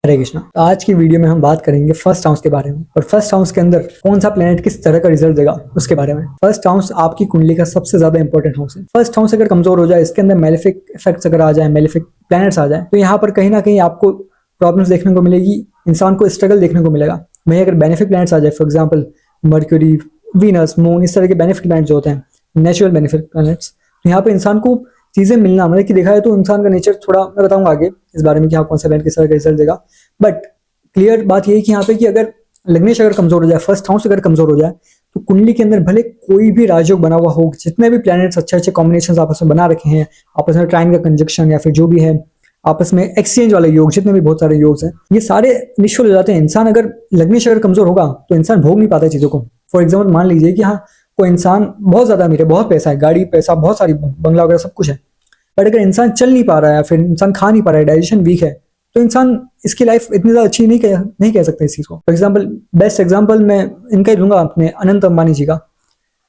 हरे कृष्णा। तो आज की वीडियो में हम बात करेंगे फर्स्ट हाउस के बारे में और फर्स्ट हाउस के अंदर कौन सा प्लेनेट किस तरह का रिजल्ट देगा उसके बारे में। फर्स्ट हाउस आपकी कुंडली का सबसे ज्यादा इंपॉर्टेंट हाउस है। फर्स्ट हाउस अगर कमजोर हो जाए, इसके अंदर मेलेफिक इफेक्ट्स अगर आ जाए, मेलेफिक प्लैनेट्स आ जाए, तो यहाँ पर कहीं ना कहीं आपको प्रॉब्लम्स देखने को मिलेगी, इंसान को स्ट्रगल देखने को मिलेगा। वहीं अगर बेनिफिक प्लैनेट्स आ जाए, for example mercury, Venus, moon, इस तरह के बेनिफिक प्लैनेट्स जो होते हैं, नेचुरल बेनिफिक प्लैनेट्स, तो यहाँ पे इंसान को चीजें मिलना, मतलब कि देखा है तो इंसान का नेचर थोड़ा, मैं बताऊंगा आगे इस बारे में कि हाँ कौन सा प्लैनेट किस तरह का रिजल्ट देगा। बट क्लियर बात यही कि यहाँ पे कि अगर लग्नेश अगर कमजोर हो जाए, फर्स्ट हाउस अगर कमजोर हो जाए, तो कुंडली के अंदर भले कोई भी राजयोग बना हुआ हो, जितने भी प्लैनेट्स अच्छे अच्छे कॉम्बिनेशन आपस में बना रखे हैं, आपस में ट्राइन का कंजक्शन या फिर जो भी है, आपस में एक्सचेंज वाले योग, जितने भी बहुत सारे योग हैं, ये सारे निष्फल हो जाते हैं। इंसान अगर लग्नेश अगर कमजोर होगा तो इंसान भोग नहीं पाता चीजों को। फॉर एग्जाम्पल मान लीजिए कि हाँ कोई इंसान बहुत ज्यादा अमीर है, बहुत पैसा है, गाड़ी पैसा बहुत सारी, बंगला वगैरह सब कुछ है, बट अगर इंसान चल नहीं पा रहा है या फिर इंसान खा नहीं पा रहा है, डाइजेशन वीक है, तो इंसान इसकी लाइफ इतनी ज्यादा अच्छी नहीं कह सकते इस चीज को। फॉर एग्जाम्पल, बेस्ट एग्जाम्पल मैं इनका ही दूंगा, अपने अनंत अंबानी जी का।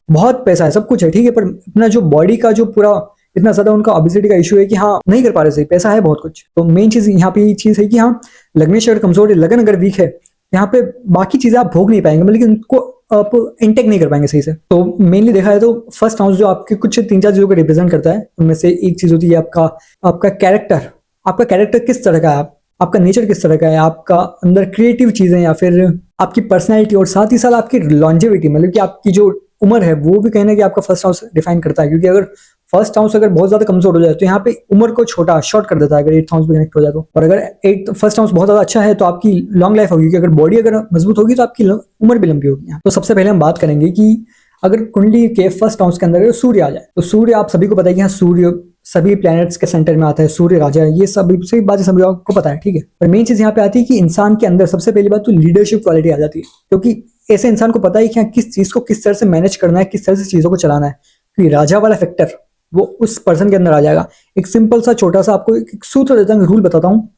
बहुत पैसा है, सब कुछ है, ठीक है, पर अपना जो बॉडी का जो पूरा इतना ज्यादा उनका ओबेसिटी का इशू है कि हाँ नहीं कर पा रहे सही, पैसा है बहुत कुछ। तो मेन चीज यहाँ पे ये चीज है कि हाँ लग्नेश अगर कमजोर है, लगन अगर वीक है, यहाँ पे बाकी चीजें आप भोग नहीं पाएंगे, मतलब उनको आप इंटेक नहीं कर पाएंगे सही से। तो मेनली देखा है तो फर्स्ट हाउस जो आपके कुछ 3-4 चीजों को रिप्रेजेंट करता है, उनमें से एक चीज होती है आपका आपका कैरेक्टर। आपका कैरेक्टर किस तरह का है, आपका नेचर किस तरह का है, आपका अंदर क्रिएटिव चीजें या फिर आपकी पर्सनैलिटी, और साथ ही साथ आपकी लॉन्जेविटी, मतलब कि आपकी जो उम्र है वो भी कहीं ना कहीं आपका फर्स्ट हाउस डिफाइन करता है। क्योंकि अगर फर्स्ट हाउस अगर बहुत ज्यादा कमजोर हो जाए तो यहाँ पे उम्र को छोटा शॉर्ट कर देता है, अगर 8th हाउस भी कनेक्ट हो जाए तो। और अगर फर्स्ट हाउस बहुत ज्यादा अच्छा है तो आपकी लॉन्ग लाइफ होगी, अगर बॉडी अगर मजबूत होगी तो आपकी उम्र भी लंबी होगी। तो सबसे पहले हम बात करेंगे कि अगर कुंडली के फर्स्ट हाउस के अंदर सूर्य आ जाए, तो सूर्य आप सभी को पता है कि हाँ सूर्य सभी प्लैनेट्स के सेंटर में आता है, सूर्य राजा है, ये सभी बातें सभी आपको पता है, ठीक है। पर मेन चीज यहाँ पे आती है कि इंसान के अंदर सबसे पहली बात तो लीडरशिप क्वालिटी आ जाती है, क्योंकि ऐसे इंसान को पता है कि हाँ किस चीज को किस तरह से मैनेज करना है, किस तरह से चीजों को चलाना है। क्योंकि राजा वाला फैक्टर वो उस पर्सन के अंदर आ जाएगा। एक सिंपल सा छोटा सा आपको एक सूत्र देता हूँ, रूल बताता हूँ,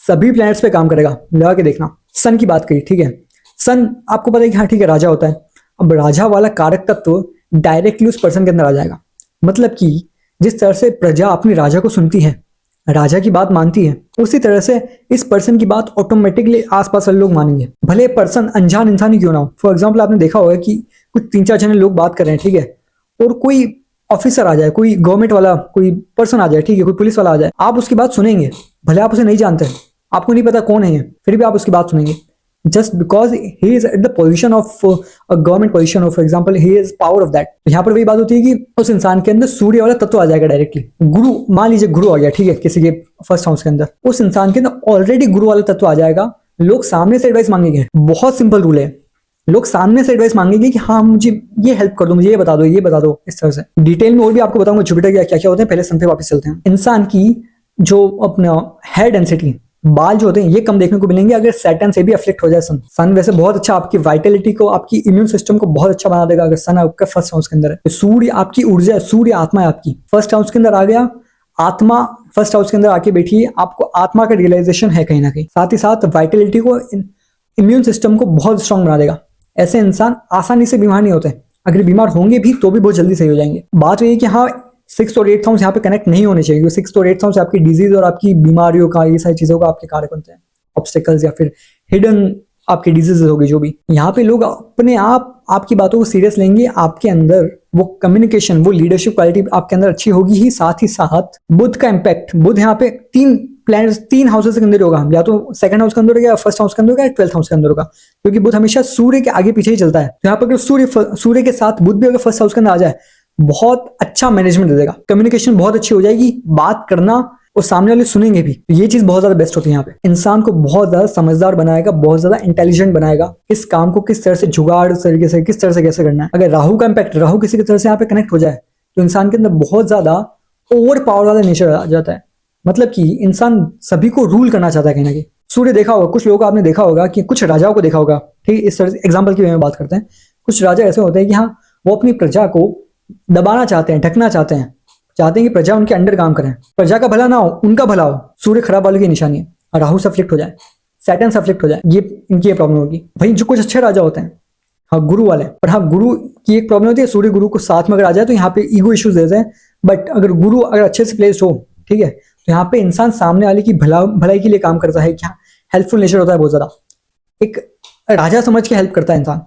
सभी प्लैनेट्स पे काम करेगा, लगा के देखना। सन की बात करी, ठीक है, सन आपको पता है कि हाँ ठीक है राजा होता है। अब राजा वाला कारक तत्व डायरेक्टली उस पर्सन के अंदर आ जाएगा। मतलब कि जिस तरह से प्रजा अपने राजा को सुनती है, राजा की बात मानती है, उसी तरह से इस पर्सन की बात ऑटोमेटिकली आसपास वाले लोग मानेंगे, भले पर्सन अनजान इंसान ही क्यों ना हो। फॉर एग्जाम्पल आपने देखा होगा कि कुछ 3-4 जने लोग बात कर रहे हैं, ठीक है, और कोई ऑफिसर आ जाए, कोई गवर्नमेंट वाला कोई पर्सन आ जाए, ठीक है, कोई पुलिस वाला आ जाए, आप उसकी बात सुनेंगे, भले आप उसे नहीं जानते, आपको नहीं पता कौन है ये, फिर भी आप उसकी बात सुनेंगे, just because he is at the position of a government position, or for example he is power of that। तो यहाँ पर वही बात होती है कि उस इंसान के अंदर सूर्य वाला तत्व आ जाएगा डायरेक्टली। गुरु, मान लीजिए गुरु आ गया, ठीक है, किसी के फर्स्ट हाउस के अंदर, उस इंसान के अंदर ऑलरेडी गुरु वाला तत्व आ जाएगा। लोग सामने से एडवाइस मांगेंगे, बहुत सिंपल रूल है, लोग सामने से एडवाइस मांगेंगे कि हाँ मुझे ये हेल्प कर दो, मुझे ये बता दो, ये बता दो, इस तरह से। डिटेल में और भी आपको बताऊंगा जुपिटर क्या क्या होते हैं, पहले सन पे वापस चलते हैं। इंसान की जो अपना हेयर डेंसिटी, बाल जो होते हैं, ये कम देखने को मिलेंगे अगर सैटर्न से भी अफ्लिक्ट हो जाए सन। सन वैसे बहुत अच्छा आपकी वाइटलिटी को, आपकी इम्यून सिस्टम को बहुत अच्छा बना देगा अगर सन आपका फर्स्ट हाउस के अंदर है। तो सूर्य आपकी ऊर्जा, सूर्य आत्मा है आपकी, फर्स्ट हाउस के अंदर आ गया, आत्मा फर्स्ट हाउस के अंदर आके बैठी है, आपको आत्मा का रियलाइजेशन है कहीं ना कहीं, साथ ही साथ वाइटलिटी को, इम्यून सिस्टम को बहुत स्ट्रांग बना देगा। ऐसे इंसान आसानी से बीमार नहीं होते, अगर बीमार होंगे भी तो भी बहुत जल्दी सही हो जाएंगे। बात ये है कि हाँ 6th और 8th हाउस यहाँ पे कनेक्ट नहीं होने चाहिए, 6th और 8th हाउस आपकी डिजीज और आपकी बीमारियों का, ये सारी चीजों का आपके कारक बनते हैं, ऑब्स्टेकल्स या फिर हिडन आपकी डिजीज होगी जो भी। यहाँ पे लोग अपने आप आपकी बातों को सीरियस लेंगे, आपके अंदर वो कम्युनिकेशन, वो लीडरशिप क्वालिटी आपके अंदर अच्छी होगी ही। साथ ही साथ बुध का इम्पैक्ट, बुध यहाँ पे 3 प्लैनेट्स 3 हाउसेस के अंदर होगा, या तो सेकंड हाउस के अंदर होगा, या फर्स्ट हाउस के अंदर होगा, या 12th हाउस के अंदर होगा, क्योंकि बुध हमेशा सूर्य के आगे पीछे ही चलता है। तो यहाँ पर सूर्य के साथ बुध भी अगर फर्स्ट हाउस के अंदर आ जाए, बहुत अच्छा मैनेजमेंट दे देगा, कम्युनिकेशन बहुत अच्छी हो जाएगी, बात करना और सामने वाले सुनेंगे भी, तो ये चीज बहुत ज्यादा बेस्ट होती है। यहाँ पे इंसान को बहुत ज्यादा समझदार बनाएगा, बहुत ज्यादा इंटेलिजेंट बनाएगा, इस काम को किस तरह से जुगाड़ तरीके से, किस तरह से कैसे करना है। अगर राहु का इम्पैक्ट, राहु किसी की तरह से यहाँ पे कनेक्ट हो जाए, तो इंसान के अंदर बहुत ज्यादा ओवर पावर वाला नेचर आ जाता है, मतलब कि इंसान सभी को रूल करना चाहता है कहीं ना कहीं। सूर्य देखा होगा, कुछ लोगों को आपने देखा होगा कि कुछ राजाओं को देखा होगा, ठीक है, इस तरह से एग्जाम्पल की बात करते हैं। कुछ राजा ऐसे होते हैं कि हाँ वो अपनी प्रजा को दबाना चाहते हैं, ढकना चाहते हैं कि प्रजा उनके अंडर काम करें, प्रजा का भला ना हो, उनका भला हो। सूर्य खराब वाले की निशानी है, राहु से अफ्लिक्ट हो जाए, सैटर्न से अफ्लिक्ट हो जाए, ये इनकी प्रॉब्लम होगी। भाई जो कुछ अच्छे राजा होते हैं, हाँ गुरु वाले, पर हाँ गुरु की एक प्रॉब्लम होती है, सूर्य गुरु को साथ में अगर आ जाए तो यहाँ पे ईगो इश्यूज देते हैं। बट अगर गुरु अगर अच्छे से प्लेस्ड हो, ठीक है, तो यहाँ पे इंसान सामने वाले की भलाई के लिए काम करता है, क्या हेल्पफुल नेचर होता है बहुत ज्यादा, एक राजा समझ के हेल्प करता है इंसान।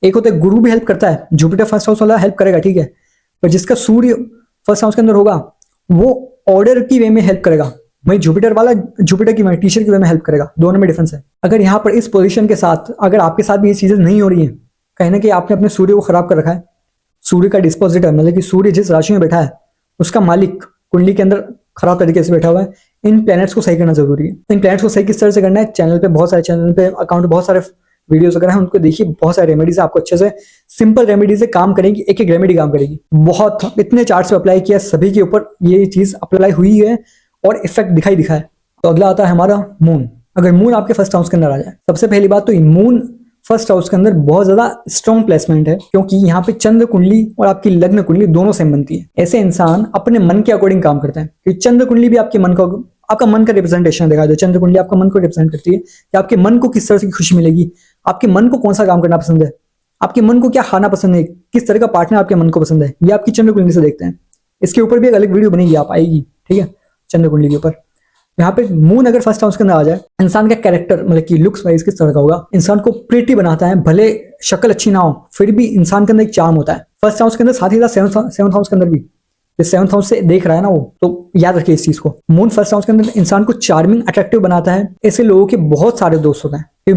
एक होता है गुरु भी हेल्प करता है, जुपिटर फर्स्ट हाउस वाला हेल्प करेगा, ठीक है, पर जिसका सूर्य फर्स्ट हाउस के अंदर होगा वो ऑर्डर की वे में हेल्प करेगा, वही जुपिटर वाला जुपिटर की वे टीचर की वे में हेल्प करेगा। दोनों में डिफरेंस है। अगर यहाँ पर इस पोजीशन के साथ अगर आपके साथ भी ये चीजें नहीं हो रही है, कहीं ना कहीं आपने अपने सूर्य को खराब कर रखा है, सूर्य का डिस्पोजिटर मतलब कि सूर्य जिस राशि में बैठा है उसका मालिक कुंडली के अंदर खराब तरीके से बैठा हुआ है, इन प्लैनेट्स को सही करना जरूरी है। इन प्लैनेट्स को सही किस तरह से करना है, चैनल पे बहुत सारे चैनल पे अकाउंट बहुत सारे वीडियोस वगैरह हैं, उनको देखिए, बहुत सारे रेमेडीज आपको अच्छे से सिंपल रेमेडीज से काम करेगी, एक एक रेमेडी काम करेगी। बहुत इतने चार्ट्स पे अप्लाई किया, सभी के ऊपर ये चीज अप्लाई हुई है और इफेक्ट दिखाई दिखा है। तो अगला आता है हमारा मून। अगर मून आपके फर्स्ट हाउस के अंदर आ जाए, सबसे पहली बात तो मून फर्स्ट हाउस के अंदर बहुत ज्यादा स्ट्रॉन्ग प्लेसमेंट है, क्योंकि यहाँ पे चंद्र कुंडली और आपकी लग्न कुंडली दोनों सेम बनती है। ऐसे इंसान अपने मन के अकॉर्डिंग काम करते हैं, क्योंकि चंद्र कुंडली भी आपके मन को, आपका मन का रिप्रेजेंटेशन दिखा दो। चंद्र कुंडली आपका मन को रिप्रेजेंट करती है कि आपके मन को किस तरह से खुशी मिलेगी, आपके मन को कौन सा काम करना पसंद है, आपके मन को क्या खाना पसंद है, किस तरह का पार्टनर आपके मन को पसंद है, ये आपकी चंद्र कुंडली से देखते हैं। इसके ऊपर भी एक अलग वीडियो बनेगी, आप आएगी, ठीक है, चंद्र कुंडली के ऊपर। यहाँ पे मून अगर फर्स्ट हाउस के अंदर आ जाए, इंसान का कैरेक्टर मतलब कि लुक्स वाइज किस तरह का होगा, इंसान को प्रिटी बनाता है, भले शक्ल अच्छी ना हो फिर भी इंसान के अंदर एक चार्म होता है फर्स्ट हाउस के अंदर, साथ ही साथ सेवंथ हाउस के अंदर भी। सेवंथ हाउस से देख रहा है ना वो, तो याद रखिए इस चीज को। मून फर्स्ट हाउस के अंदर इंसान को चार्मिंग अट्रैक्टिव बनाता है। ऐसे लोगों के बहुत सारे दोस्त होते हैं।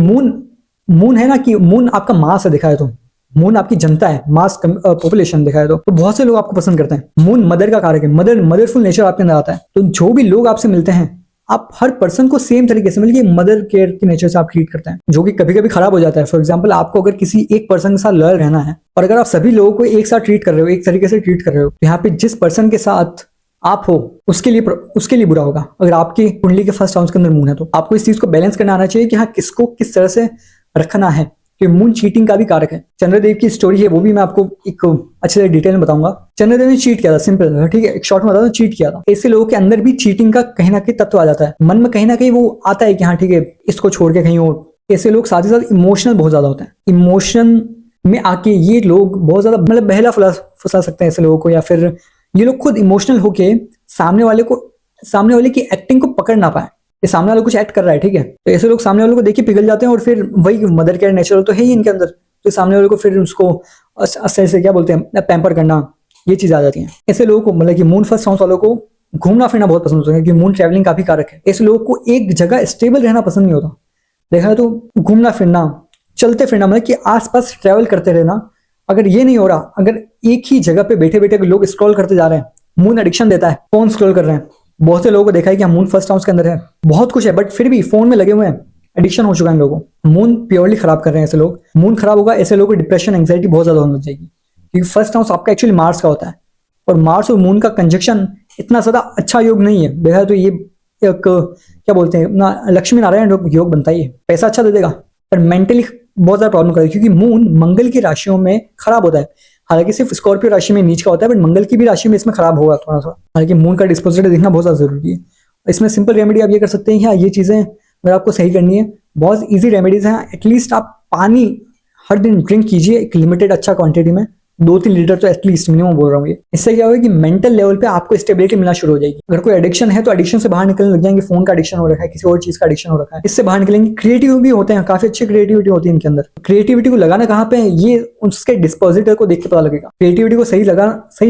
मून है ना कि मून आपका मास है, दिखाए तो मून आपकी जनता है, मास पॉपुलेशन दिखाए तो बहुत से लोग आपको पसंद करते हैं। मून मदर का कारक है, मदरफुल नेचर आपके अंदर आता है। तो जो भी लोग आपसे मिलते हैं, आप हर पर्सन को सेम तरीके से मतलब मदर केयर के नेचर से आप ट्रीट करते हैं, जो कि कभी कभी खराब हो जाता है। फॉर एग्जांपल, आपको अगर किसी एक पर्सन के साथ लॉयल रहना है और अगर आप सभी लोगों को एक साथ ट्रीट कर रहे हो, एक तरीके से ट्रीट कर रहे हो, तो यहाँ पे जिस पर्सन के साथ आप हो उसके लिए बुरा होगा। अगर आपकी कुंडली के फर्स्ट हाउस के अंदर मून है तो आपको इस चीज को बैलेंस करना आना चाहिए कि हाँ किसको किस तरह से रखना है, कि मून चीटिंग का भी कारक है। चंद्रदेव की स्टोरी है, वो भी मैं आपको एक अच्छे से डिटेल में बताऊंगा। चंद्रदेव ने चीट किया था, सिंपल, ठीक है, एक शॉर्ट में बता दूं, चीट किया था। ऐसे लोगों के अंदर भी चीटिंग का कहीं ना कहीं तत्व आ जाता है, मन में कहीं ना कहीं वो आता है कि हाँ ठीक है इसको छोड़ के कहीं और। ऐसे लोग साथ ही साथ इमोशनल बहुत ज्यादा होते हैं, इमोशन में आके ये लोग बहुत ज्यादा मतलब बहला फुसला सकते हैं ऐसे लोगों को, या फिर ये लोग खुद इमोशनल होके सामने वाले की एक्टिंग को पकड़ ना पाए। ये सामने वाला कुछ एक्ट कर रहा है, ठीक है, तो ऐसे लोग सामने वालों को देखिए पिघल जाते हैं और फिर वही मदर केयर नेचुरल तो है ही इनके अंदर, तो सामने वाले को फिर उसको से क्या बोलते हैं पैम्पर करना, ये चीज आ जाती है। ऐसे लोगों को मतलब कि मून फर्स्ट हाउस वालों को घूमना फिरना बहुत पसंद होता है, क्योंकि मून ट्रैवलिंग काफी कारक है। ऐसे लोगों को एक जगह स्टेबल रहना पसंद नहीं होता। देखा है तो घूमना फिरना, चलते फिरना, मतलब कि आसपास ट्रैवल करते रहना। अगर ये नहीं हो रहा, अगर एक ही जगह पे बैठे बैठे लोग स्क्रॉल करते जा रहे हैं, मून एडिक्शन देता है, फोन स्क्रॉल कर रहे हैं। बहुत से लोगों को देखा है कि मून फर्स्ट हाउस के अंदर है, बहुत कुछ है, बट फिर भी फोन में लगे हुए हैं, एडिक्शन हो चुका है इन लोगों को। मून प्योरली खराब कर रहे हैं ऐसे लोग। मून खराब होगा, ऐसे लोगों को डिप्रेशन एंग्जाइटी बहुत ज्यादा होने लग जाएगी, क्योंकि फर्स्ट हाउस आपका एक्चुअली मार्स का होता है, और मार्स और मून का कंजक्शन इतना ज्यादा अच्छा योग नहीं है। देखा तो ये एक क्या बोलते हैं ना, लक्ष्मी नारायण योग बनता ही है, पैसा अच्छा दे देगा पर मेंटली बहुत ज्यादा प्रॉब्लम करेगा, क्योंकि मून मंगल की राशियों में खराब होता है। हालांकि सिर्फ स्कॉर्पियो राशि में नीच का होता है, बट मंगल की भी राशि में इसमें खराब होगा थोड़ा थोड़ा। हालांकि मून का डिस्पोजिटर देखना बहुत ज्यादा जरूरी है। इसमें सिंपल रेमेडी आप ये कर सकते हैं कि हाँ ये चीजें अगर आपको सही करनी है, बहुत इजी रेमेडीज हैं। एटलीस्ट आप पानी हर दिन ड्रिंक कीजिए, एक लिमिटेड अच्छा क्वांटिटी में, 2-3 लीटर तो एटलीस्ट मिनिमम बोल रहा हूँ। इससे क्या होगा कि मेंटल लेवल पे आपको स्टेबिलिटी मिलना शुरू हो जाएगी। अगर कोई एडिक्शन है तो एडिक्शन से बाहर निकलने लग जाएंगे। फोन का एडिक्शन हो रखा है, किसी और चीज का एडिक्शन हो रखा है, इससे बाहर निकलेंगे। क्रिएटिव भी होते हैं, काफी अच्छी क्रिएटिविटी होती है इनके अंदर। क्रिएटिविटी को लगाना कहाँ पे है, ये उसके डिस्पोजिटर को देख के पता लगेगा। क्रिएटिविटी को सही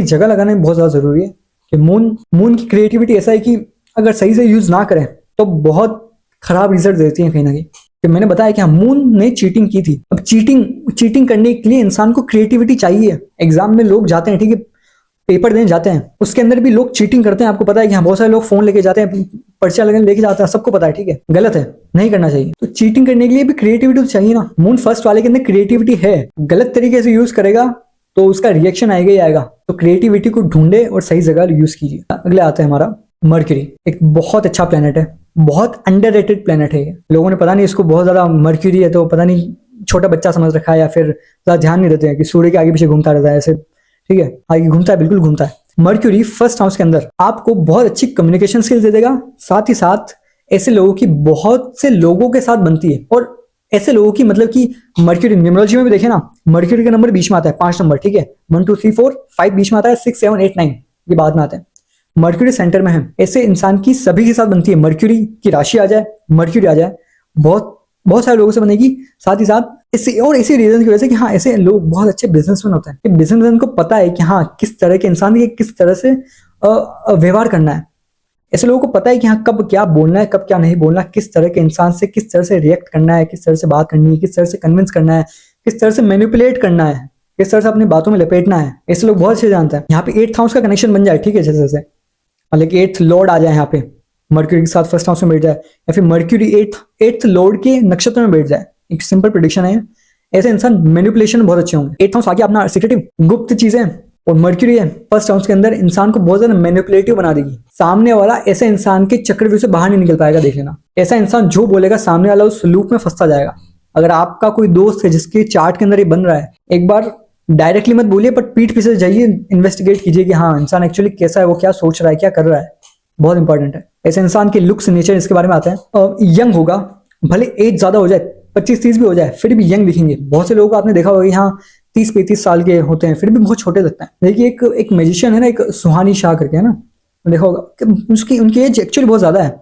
जगह लगाना बहुत ज्यादा जरूरी है। कि मून की क्रिएटिविटी ऐसा है कि अगर सही से यूज ना करें तो बहुत खराब रिजल्ट देती है कहीं ना कहीं। तो मैंने बताया कि हाँ मून ने चीटिंग की थी। अब चीटिंग करने के लिए इंसान को क्रिएटिविटी चाहिए। एग्जाम में लोग जाते हैं, ठीक है, पेपर देने जाते हैं, उसके अंदर भी लोग चीटिंग करते हैं। आपको पता है कि हाँ बहुत सारे लोग फोन लेके जाते हैं, पर्चा लेके जाते हैं, सबको पता है, ठीक है, गलत है, नहीं करना चाहिए। तो चीटिंग करने के लिए भी क्रिएटिविटी तो चाहिए ना। मून फर्स्ट वाले के अंदर क्रिएटिविटी है, गलत तरीके से यूज करेगा तो उसका रिएक्शन आएगा ही आएगा। तो क्रिएटिविटी को ढूंढे और सही जगह यूज कीजिए। अगले आता है हमारा मर्क्यूरी। एक बहुत अच्छा प्लेनेट है, बहुत अंडररेटेड प्लेनेट है। लोगों ने पता नहीं इसको बहुत ज्यादा, मर्क्यूरी है तो पता नहीं छोटा बच्चा समझ रखा है, या फिर ज्यादा ध्यान नहीं देते हैं कि सूर्य के आगे पीछे घूमता रहता है ऐसे, ठीक है, आगे घूमता है, बिल्कुल घूमता है। मर्क्यूरी फर्स्ट हाउस के अंदर आपको बहुत अच्छी कम्युनिकेशन स्किल्स दे देगा। साथ ही साथ ऐसे लोगों की बहुत से लोगों के साथ बनती है, और ऐसे लोगों की मतलब कि मर्क्यूरी न्यूमरोलॉजी में भी देखे ना, मर्क्यूरी का नंबर बीच में आता है, 5 नंबर, ठीक है, 1 2 3 4 5 बीच में आता है, 6 7 8 9 ये बाद में आते हैं। मर्क्यूरी सेंटर में है, ऐसे इंसान की सभी के साथ बनती है। मर्क्यूरी की राशि आ जाए, मर्क्यूरी आ जाए, बहुत बहुत सारे लोगों से बनेगी। साथ ही साथ इसी रीजन की वजह से कि हाँ ऐसे लोग बहुत अच्छे बिजनेसमैन होते हैं कि बिजनेसमैन को पता है कि हाँ किस तरह के इंसान के किस तरह से व्यवहार करना है। ऐसे लोगों को पता है कि हाँ कब क्या बोलना है, कब क्या नहीं बोलना, किस तरह के इंसान से किस तरह से रिएक्ट करना है, किस तरह से बात करनी है, किस तरह से कन्विंस करना है, किस तरह से मैनिपुलेट करना है, किस तरह से अपनी बातों में लपेटना है। ऐसे लोग बहुत अच्छे जानते हैं। यहाँ पे 8th हाउस का कनेक्शन बन जाए, ठीक है, जैसे जैसे मतलब कि 8th लॉर्ड आ जाए यहाँ पे, मर्क्यूरी के साथ फर्स्ट हाउस में बैठ जाए, या फिर मर्क्यूरी 8th लॉर्ड के नक्षत्र में बैठ जाए। एक सिंपल प्रेडिक्शन है, ऐसे इंसान मैनिपुलेशन बहुत अच्छे होंगे। 8th हाउस आगे अपना सीक्रेटिव गुप्त चीजें, और मर्क्यूरी है फर्स्ट हाउस के अंदर, इंसान को बहुत ज्यादा मैनिपुलेटिव बना देगी। सामने वाला ऐसे इंसान के चक्रव्यूह से बाहर नहीं निकल पाएगा, देख लेना। ऐसा इंसान जो बोलेगा सामने वाला उस लूप में फंसता जाएगा। अगर आपका कोई दोस्त है जिसके चार्ट के अंदर ये बन रहा है, एक बार डायरेक्टली मत बोलिए, बट पीठ पीछे जाइए, इन्वेस्टिगेट कीजिए कि हाँ इंसान एक्चुअली कैसा है, वो क्या सोच रहा है, क्या कर रहा है। बहुत इंपॉर्टेंट है। ऐसे इंसान के लुक्स, नेचर, इसके बारे में आते हैं। यंग होगा, भले एज ज्यादा हो जाए, 25-30 भी हो जाए, फिर भी यंग दिखेंगे। बहुत से लोगों को आपने देखा होगा यहाँ 30-35 साल के होते हैं, फिर भी बहुत छोटे लगते हैं। देखिए एक मैजिशियन है ना, एक सुहानी शाह करके, है ना, देखा होगा कि उनकी एज एक्चुअली बहुत ज्यादा है।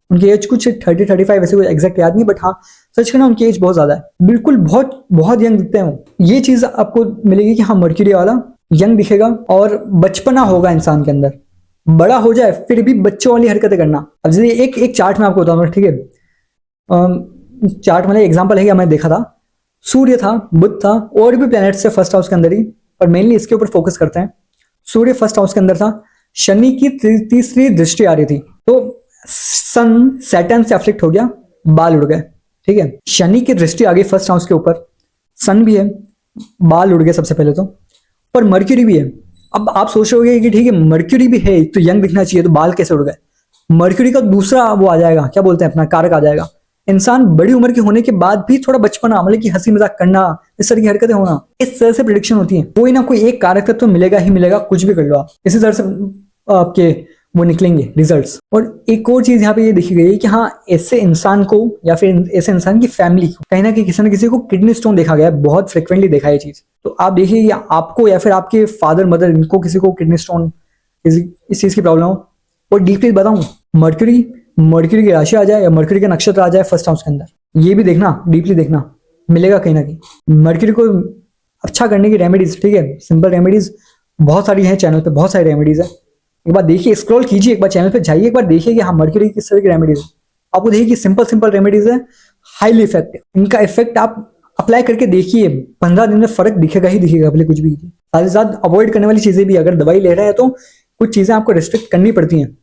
उनकी एज कुछ 30-35 ऐसे कोई एग्जैक्ट याद नहीं, बट हाँ सच कहना उनकी एज बहुत ज्यादा है। बिल्कुल बहुत बहुत यंग दिखते हैं वो। ये चीज आपको मिलेगी कि हाँ मर्क्यूरी वाला यंग दिखेगा और बचपना होगा इंसान के अंदर। बड़ा हो जाए फिर भी बच्चों वाली हरकतें करना। अब जैसे एक चार्ट में आपको बताऊंगा, ठीक है, चार्ट में एग्जांपल है कि मैंने देखा था, सूर्य था, बुध था, और भी प्लैनेट से फर्स्ट हाउस के अंदर ही, पर मेनली इसके ऊपर फोकस करते हैं। सूर्य फर्स्ट हाउस के अंदर था, शनि की तीसरी दृष्टि आ रही थी, तो सन सैटर्न से अफ्लिक्ट हो गया, बाल उड़ गए। ठीक है, शनि की दृष्टि आ गई फर्स्ट हाउस के ऊपर, सन भी है, बाल उड़ गए सबसे पहले तो, पर मर्क्यूरी भी है। अब आप सोच रहे हो कि ठीक है मर्क्यूरी भी है तो यंग दिखना चाहिए, तो बाल कैसे उड़ गए? मर्क्यूरी का दूसरा वो आ जाएगा, क्या बोलते हैं, अपना कारक आ जाएगा। इंसान बड़ी उम्र के होने के बाद भी थोड़ा बचपना, मतलब कि हंसी मजाक करना, इस तरह की हरकतें होना, इस तरह से प्रेडिक्शन होती है। कोई ना कोई एक कारक तत्व तो मिलेगा ही मिलेगा, कुछ भी कर लो आप, इसी तरह से आपके वो निकलेंगे रिजल्ट्स। और एक और चीज यहाँ पे ये देखी गई है कि हाँ ऐसे इंसान को या फिर ऐसे इंसान की फैमिली को कहीं ना कहीं किसी न किसी को किडनी स्टोन देखा गया है, बहुत फ्रिक्वेंटली देखा है चीज। तो आप देखिए या आपको या फिर आपके फादर मदर, इनको किसी को किडनी स्टोन इस चीज की प्रॉब्लम हो, और डीपली बताऊं, मर्क्यूरी की राशि आ जाए या मर्क्यूरी का नक्षत्र आ जाए फर्स्ट हाउस के अंदर, ये भी देखना, डीपली देखना, मिलेगा कहीं ना कहीं। मर्क्यूरी को अच्छा करने की रेमेडीज, ठीक है, सिंपल रेमेडीज बहुत सारी हैं चैनल पे, बहुत सारी रेमेडीज है। एक बार देखिए, स्क्रॉल कीजिए, एक बार चैनल पे जाइए, एक बार देखिए कि हाँ मर्क्यूरी किस तरह की रेमेडीज है। आपको देखिए कि सिंपल रेमेडीज है, हाईली इफेक्टिव। इनका इफेक्ट आप अप्लाई करके देखिए, 15 दिन में फर्क दिखेगा ही दिखेगा, भले कुछ भी कीजिए। साथ ही साथ अवॉइड करने वाली चीजें भी, अगर दवाई ले रहे हैं तो कुछ चीजें आपको रिस्ट्रिक्ट करनी पड़ती हैं।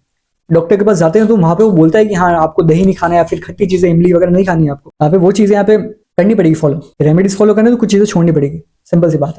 डॉक्टर के पास जाते हैं तो वहां पे वो बोलता है कि हाँ आपको दही नहीं खाना है, या फिर खट्टी चीजें, इमली वगैरह नहीं खानी है आपको, यहाँ पे वो चीजें यहाँ पे करनी पड़ेगी फॉलो। रेमेडीज फॉलो करने तो कुछ चीजें छोड़नी पड़ेगी, सिंपल सी बात है।